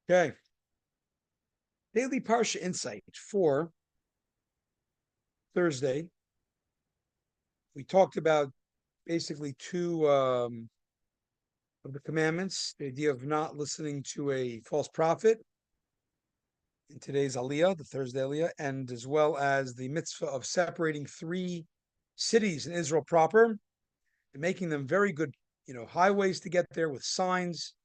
Okay. Daily Parsha Insight for Thursday. We talked about basically two of the commandments, the idea of not listening to a false prophet in today's Aliyah, the Thursday Aliyah, and as well as the mitzvah of separating three cities in Israel proper and making them very good, highways to get there with signs.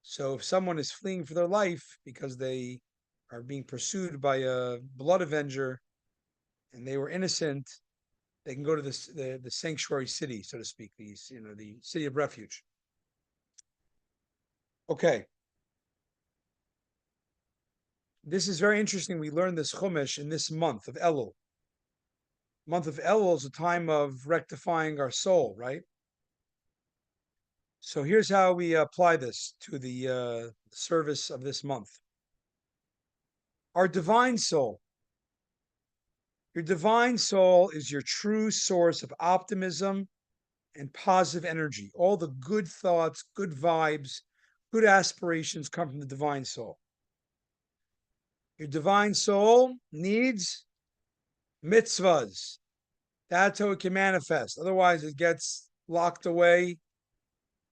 So if someone is fleeing for their life because they are being pursued by a blood avenger and they were innocent, they can go to the sanctuary city, so to speak, the city of refuge. Okay. This is very interesting. We learned this Chumash in this month of Elul. Month of Elul is a time of rectifying our soul, right? So here's how we apply this to the service of this month. Our divine soul. Your divine soul is your true source of optimism and positive energy. All the good thoughts, good vibes, good aspirations come from the divine soul. Your divine soul needs mitzvahs. That's how it can manifest. Otherwise, it gets locked away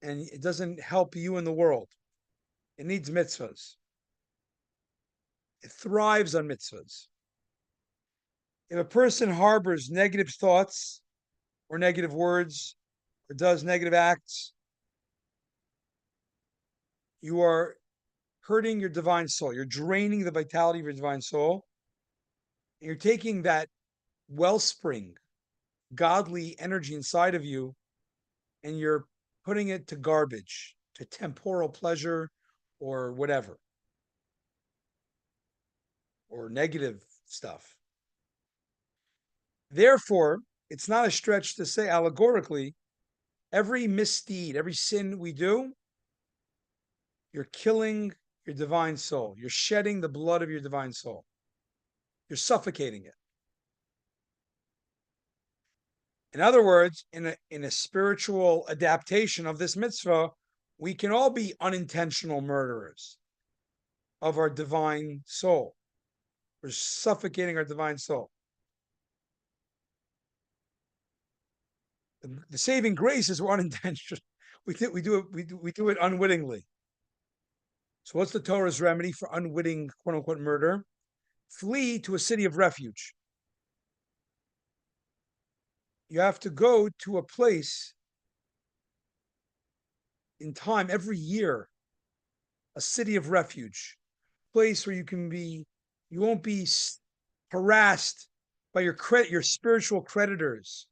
and it doesn't help you in the world. It needs mitzvahs. It thrives on mitzvahs. If a person harbors negative thoughts or negative words or does negative acts, you are hurting your divine soul. You're draining the vitality of your divine soul. And you're taking that wellspring, godly energy inside of you, and you're putting it to garbage, to temporal pleasure or whatever, or negative stuff. Therefore, it's not a stretch to say allegorically, every misdeed, every sin we do, you're killing your divine soul. You're shedding the blood of your divine soul. You're suffocating it. In other words, in a spiritual adaptation of this mitzvah, we can all be unintentional murderers of our divine soul. We're suffocating our divine soul. The saving grace is we're unintentional. We do it unwittingly. So what's the Torah's remedy for unwitting, quote unquote, murder? Flee to a city of refuge. You have to go to a place in time every year, a city of refuge, place where you won't be harassed by your spiritual creditors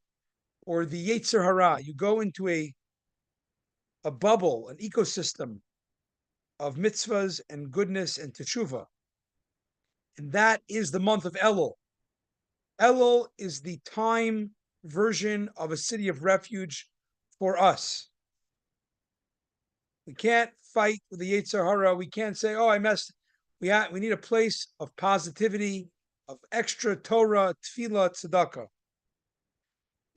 or the Yetzer Hara. You go into a bubble, an ecosystem of mitzvahs and goodness and teshuvah. And that is the month of Elul. Elul is the time version of a city of refuge for us. We can't fight with the Yetzer Hara. We can't say, "Oh, I messed." We need a place of positivity, of extra Torah, tefillah, tzedakah.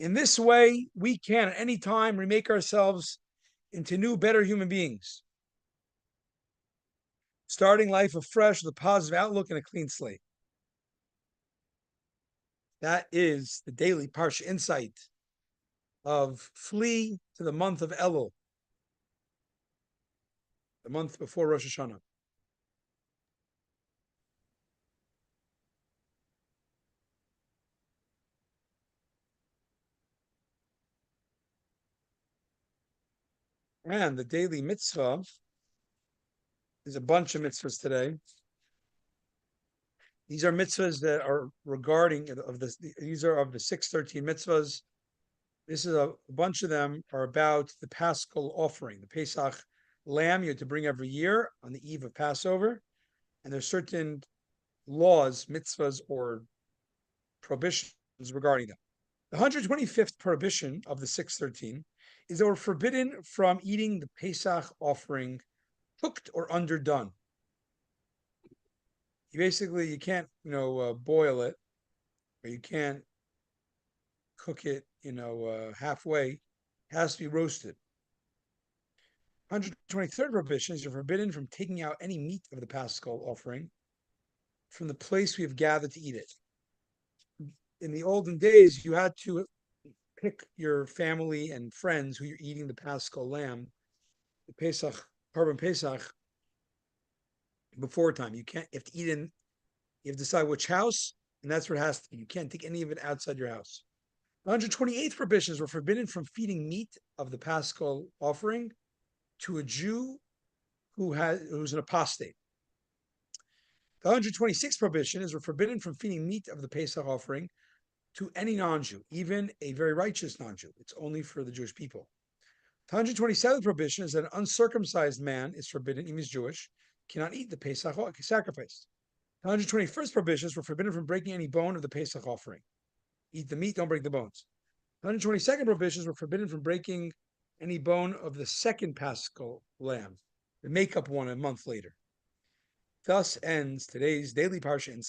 In this way, we can at any time remake ourselves into new, better human beings, starting life afresh with a positive outlook and a clean slate. That is the daily Parsha insight of flee to the month of Elul, the month before Rosh Hashanah. And the daily mitzvah is a bunch of mitzvahs today. These are mitzvahs that are regarding of this. These are of the 613 mitzvahs. This is a bunch of them are about the Paschal offering, the Pesach lamb you have to bring every year on the eve of Passover. And there's certain laws, mitzvahs, or prohibitions regarding them. The 125th prohibition of the 613 is that we're forbidden from eating the Pesach offering cooked or underdone. You can't, boil it, or you can't cook it, halfway. It has to be roasted. 123rd prohibition is you're forbidden from taking out any meat of the Paschal offering from the place we have gathered to eat it. In the olden days, you had to pick your family and friends who you're eating the Paschal lamb, the Pesach, Korban Pesach, before time. You have to eat in, you have to decide which house, and that's what it has to be. You can't take any of it outside your house. The 128th prohibitions were forbidden from feeding meat of the Paschal offering to a Jew who's an apostate. The 126th prohibition is we're forbidden from feeding meat of the Pesach offering to any non-Jew, even a very righteous non-Jew. It's only for the Jewish people. The 127th prohibition is that an uncircumcised man is forbidden, even if he's Jewish, cannot eat the Pesach sacrifice. The 121st prohibition is we're forbidden from breaking any bone of the Pesach offering. Eat the meat, don't break the bones. The 122nd prohibitions were forbidden from breaking any bone of the second Paschal lamb, the makeup one a month later. Thus ends today's daily Parsha.